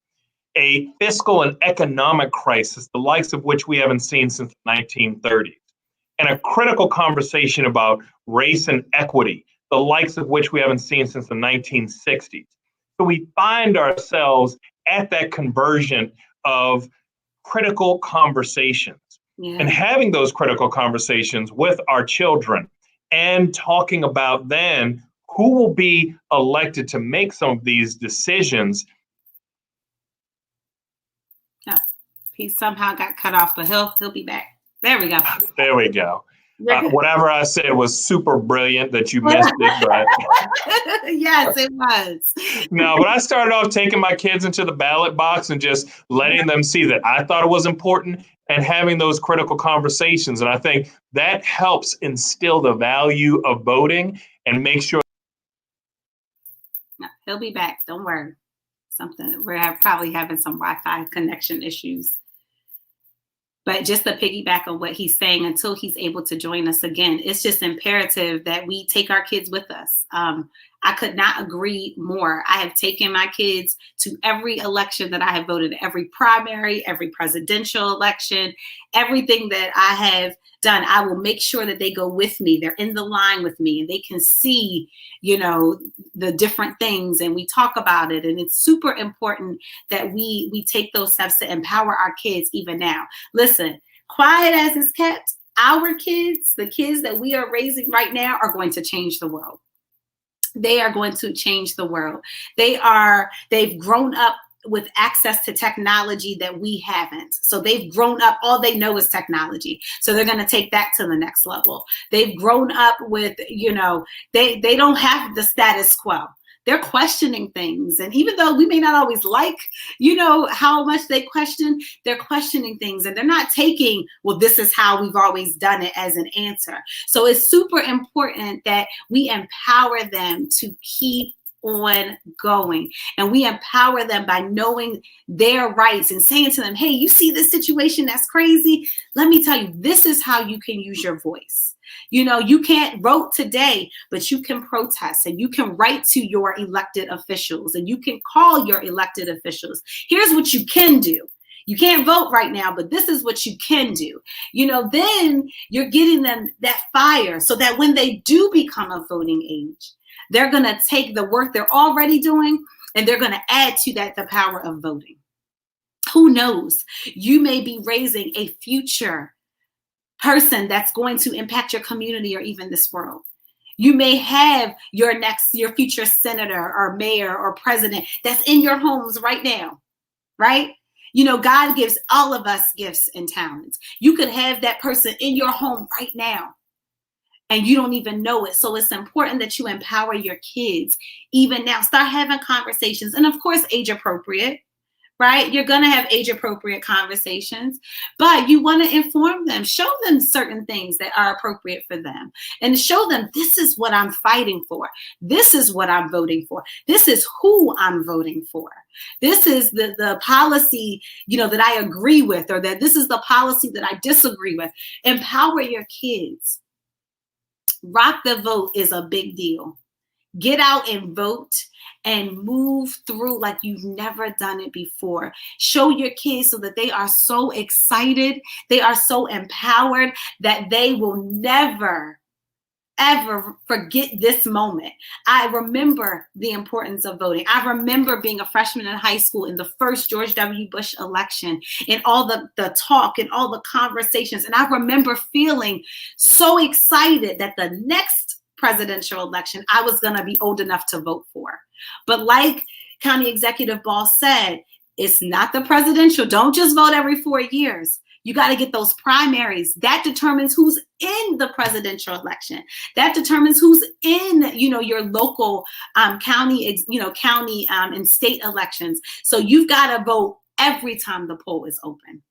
a fiscal and economic crisis, the likes of which we haven't seen since the 1930s, and a critical conversation about race and equity, the likes of which we haven't seen since the 1960s. So we find ourselves at that conversion of critical conversations, and having those critical conversations with our children and talking about then who will be elected to make some of these decisions. Oh, he somehow got cut off, but he'll be back. There we go. There we go. Whatever I said was super brilliant that you missed it, but yes, it was. No, but I started off taking my kids into the ballot box and just letting them see that I thought it was important and having those critical conversations. And I think that helps instill the value of voting and make sure. No, he'll be back. Don't worry. We're probably having some Wi-Fi connection issues. But just to piggyback on what he's saying, until he's able to join us again, it's just imperative that we take our kids with us. I could not agree more. I have taken my kids to every election that I have voted, every primary, every presidential election, everything that I have done. I will make sure that they go with me. They're in the line with me and they can see, the different things, and we talk about it. And it's super important that we take those steps to empower our kids even now. Listen, quiet as it's kept, our kids, the kids that we are raising right now, are going to change the world. They are going to change the world. They've grown up with access to technology that we haven't. So they've grown up, all they know is technology. So they're going to take that to the next level. They've grown up with, they don't have the status quo. They're questioning things. And even though we may not always like, how much they question, they're questioning things, and they're not taking, well, this is how we've always done it, as an answer. So it's super important that we empower them to keep on going, and we empower them by knowing their rights and saying to them, hey, you see this situation that's crazy? Let me tell you, this is how you can use your voice. You know, you can't vote today, but you can protest, and you can write to your elected officials, and you can call your elected officials. Here's what you can do. You can't vote right now, but this is what you can do. You know, then you're getting them that fire so that when they do become of voting age, they're going to take the work they're already doing and they're going to add to that the power of voting. Who knows? You may be raising a future person that's going to impact your community or even this world. You may have your future senator or mayor or president that's in your homes right now, right? You know, God gives all of us gifts and talents. You could have that person in your home right now, and you don't even know it. So it's important that you empower your kids even now. Start having conversations, and of course, age appropriate, right? You're going to have age appropriate conversations, but you want to inform them, show them certain things that are appropriate for them, and show them this is what I'm fighting for. This is what I'm voting for. This is who I'm voting for. This is the policy, you know, that I agree with, or that this is the policy that I disagree with. Empower your kids. Rock the vote is a big deal. Get out and vote and move through like you've never done it before. Show your kids so that they are so excited, they are so empowered that they will never, ever forget this moment. I remember the importance of voting. I remember being a freshman in high school in the first George W. Bush election, and all the talk and all the conversations. And I remember feeling so excited that the next presidential election I was going to be old enough to vote for. But like County Executive Ball said, it's not the presidential. Don't just vote every 4 years. You got to get those primaries. That determines who's in the presidential election. That determines who's in, you know, your local county and state elections. So you've got to vote every time the poll is open.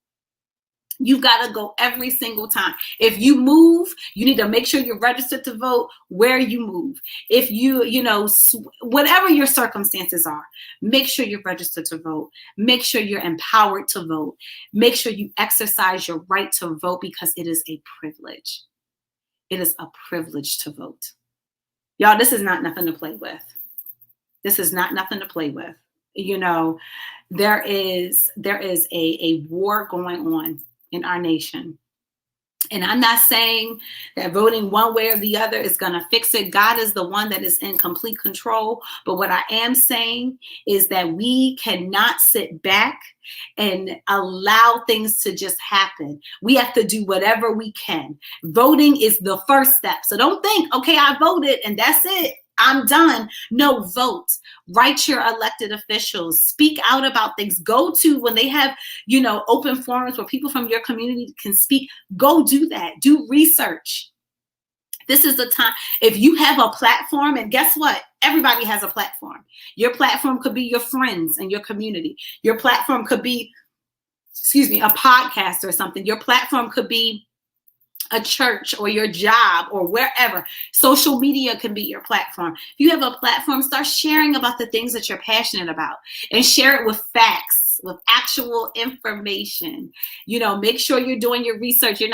You've got to go every single time. If you move, you need to make sure you're registered to vote where you move. If whatever your circumstances are, make sure you're registered to vote. Make sure you're empowered to vote. Make sure you exercise your right to vote, because it is a privilege. It is a privilege to vote. Y'all, this is not nothing to play with. This is not nothing to play with. You know, there is a war going on in our nation. And I'm not saying that voting one way or the other is going to fix it. God is the one that is in complete control. But what I am saying is that we cannot sit back and allow things to just happen. We have to do whatever we can. Voting is the first step. So don't think, okay, I voted and that's it, I'm done. No, vote. Write your elected officials. Speak out about things. Go to, when they have, you know, open forums where people from your community can speak, go do that. Do research. This is the time. If you have a platform, and guess what? Everybody has a platform. Your platform could be your friends and your community. Your platform could be, a podcast or something. Your platform could be a church or your job or wherever. Social media can be your platform. If you have a platform, start sharing about the things that you're passionate about, and share it with facts, with actual information. You know, make sure you're doing your research. You're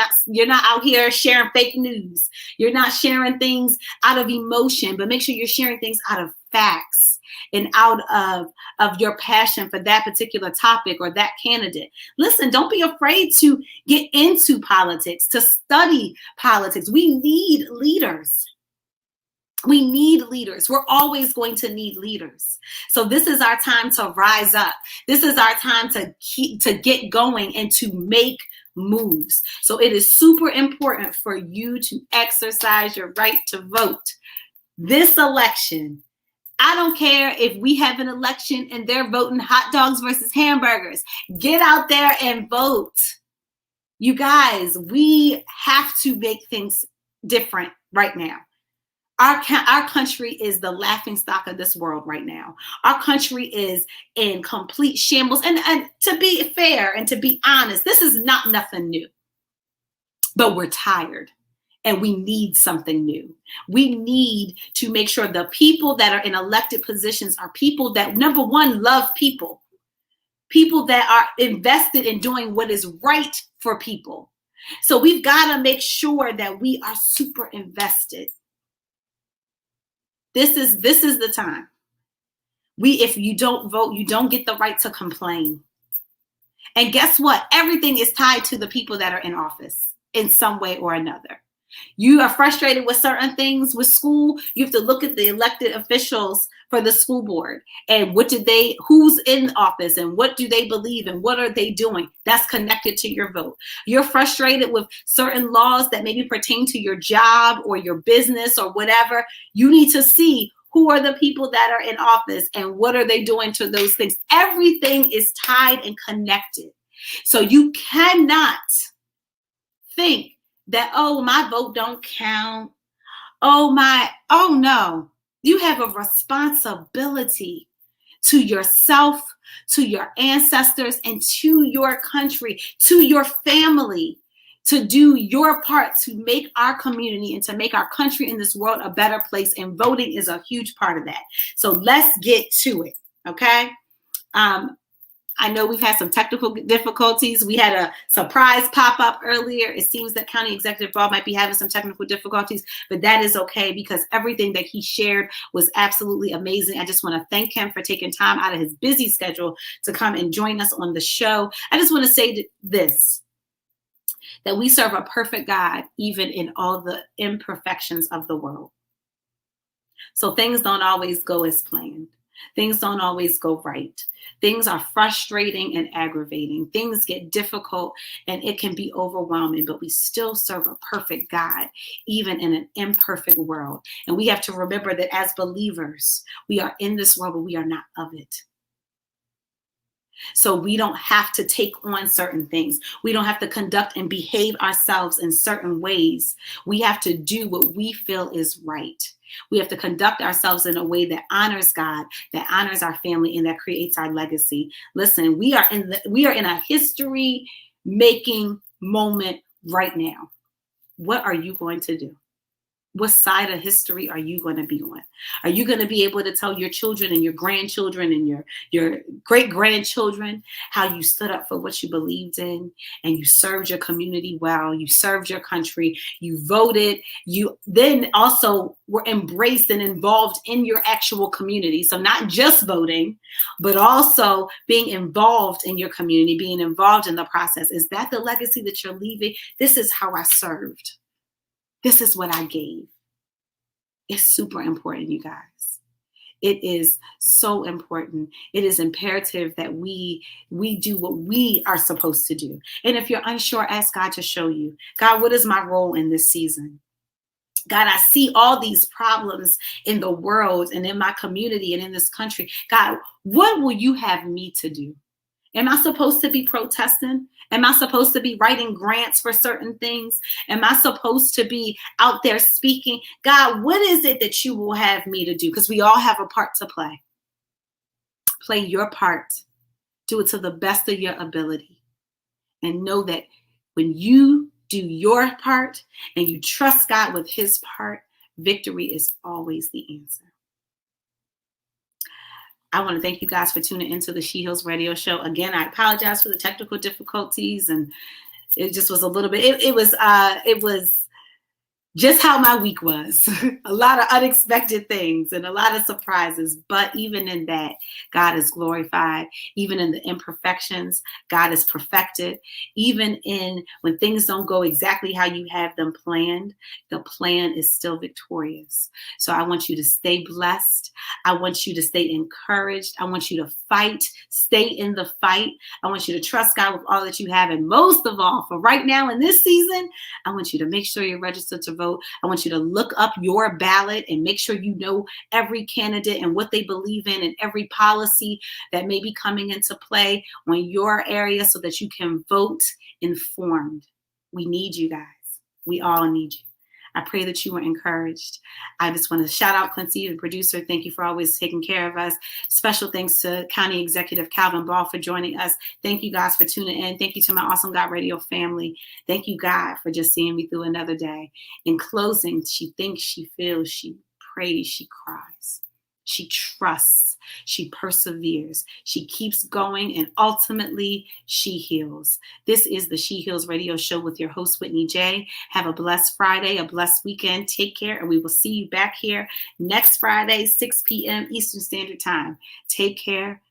not out here sharing fake news. You're not sharing things out of emotion, but make sure you're sharing things out of facts and out of your passion for that particular topic or that candidate. Listen, don't be afraid to get into politics, to study politics. We need leaders. We need leaders. We're always going to need leaders. So this is our time to rise up. This is our time to get going and to make moves. So it is super important for you to exercise your right to vote. This election, I don't care if we have an election and they're voting hot dogs versus hamburgers. Get out there and vote. You guys, we have to make things different right now. Our country is the laughingstock of this world right now. Our country is in complete shambles. And to be fair and to be honest, this is not nothing new. But we're tired. And we need something new. We need to make sure the people that are in elected positions are people that, number one, love people. People that are invested in doing what is right for people. So we've got to make sure that we are super invested. This is the time. If you don't vote, you don't get the right to complain. And guess what? Everything is tied to the people that are in office in some way or another. You are frustrated with certain things with school. You have to look at the elected officials for the school board and who's in office and what do they believe and what are they doing? That's connected to your vote. You're frustrated with certain laws that maybe pertain to your job or your business or whatever. You need to see who are the people that are in office and what are they doing to those things. Everything is tied and connected. So you cannot think that, oh, my vote don't count. Oh no. You have a responsibility to yourself, to your ancestors, and to your country, to your family, to do your part to make our community and to make our country in this world a better place. And voting is a huge part of that. So let's get to it. Okay. I know we've had some technical difficulties. We had a surprise pop-up earlier. It seems that County Executive Bob might be having some technical difficulties, but that is okay because everything that he shared was absolutely amazing. I just want to thank him for taking time out of his busy schedule to come and join us on the show. I just want to say this, that we serve a perfect God, even in all the imperfections of the world. So things don't always go as planned. Things don't always go right. Things are frustrating and aggravating. Things get difficult and it can be overwhelming, but we still serve a perfect God, even in an imperfect world. And we have to remember that as believers, we are in this world, but we are not of it. So we don't have to take on certain things. We don't have to conduct and behave ourselves in certain ways. We have to do what we feel is right. We have to conduct ourselves in a way that honors God, that honors our family, and that creates our legacy. Listen, we are in a history making moment right now. What are you going to do? What side of history are you going to be on? Are you going to be able to tell your children and your grandchildren and your great-grandchildren how you stood up for what you believed in and you served your community well, you served your country, you voted, you then also were embraced and involved in your actual community? So not just voting, but also being involved in your community, being involved in the process. Is that the legacy that you're leaving? This is how I served. This is what I gave. It's super important, you guys. It is so important. It is imperative that we do what we are supposed to do. And if you're unsure, ask God to show you. God, what is my role in this season? God, I see all these problems in the world and in my community and in this country. God, what will you have me to do? Am I supposed to be protesting? Am I supposed to be writing grants for certain things? Am I supposed to be out there speaking? God, what is it that you will have me to do? Because we all have a part to play. Play your part. Do it to the best of your ability. And know that when you do your part and you trust God with his part, victory is always the answer. I want to thank you guys for tuning into the She Heals Radio Show. Again, I apologize for the technical difficulties, and it just was a little bit. It was just how my week was. A lot of unexpected things and a lot of surprises. But even in that, God is glorified. Even in the imperfections, God is perfected. Even in when things don't go exactly how you have them planned, the plan is still victorious. So I want you to stay blessed. I want you to stay encouraged. I want you to fight. Stay in the fight. I want you to trust God with all that you have. And most of all, for right now in this season, I want you to make sure you're registered to vote. I want you to look up your ballot and make sure you know every candidate and what they believe in and every policy that may be coming into play on your area so that you can vote informed. We need you guys. We all need you. I pray that you were encouraged. I just want to shout out Quincy, the producer. Thank you for always taking care of us. Special thanks to County Executive Calvin Ball for joining us. Thank you guys for tuning in. Thank you to my Awesome God Radio family. Thank you, God, for just seeing me through another day. In closing, she thinks, she feels, she prays, she cries. She trusts, she perseveres, she keeps going, and ultimately she heals. This is the She Heals Radio Show with your host, Whitney J. Have a blessed Friday, a blessed weekend. Take care, and we will see you back here next Friday, 6 p.m. Eastern Standard Time. Take care.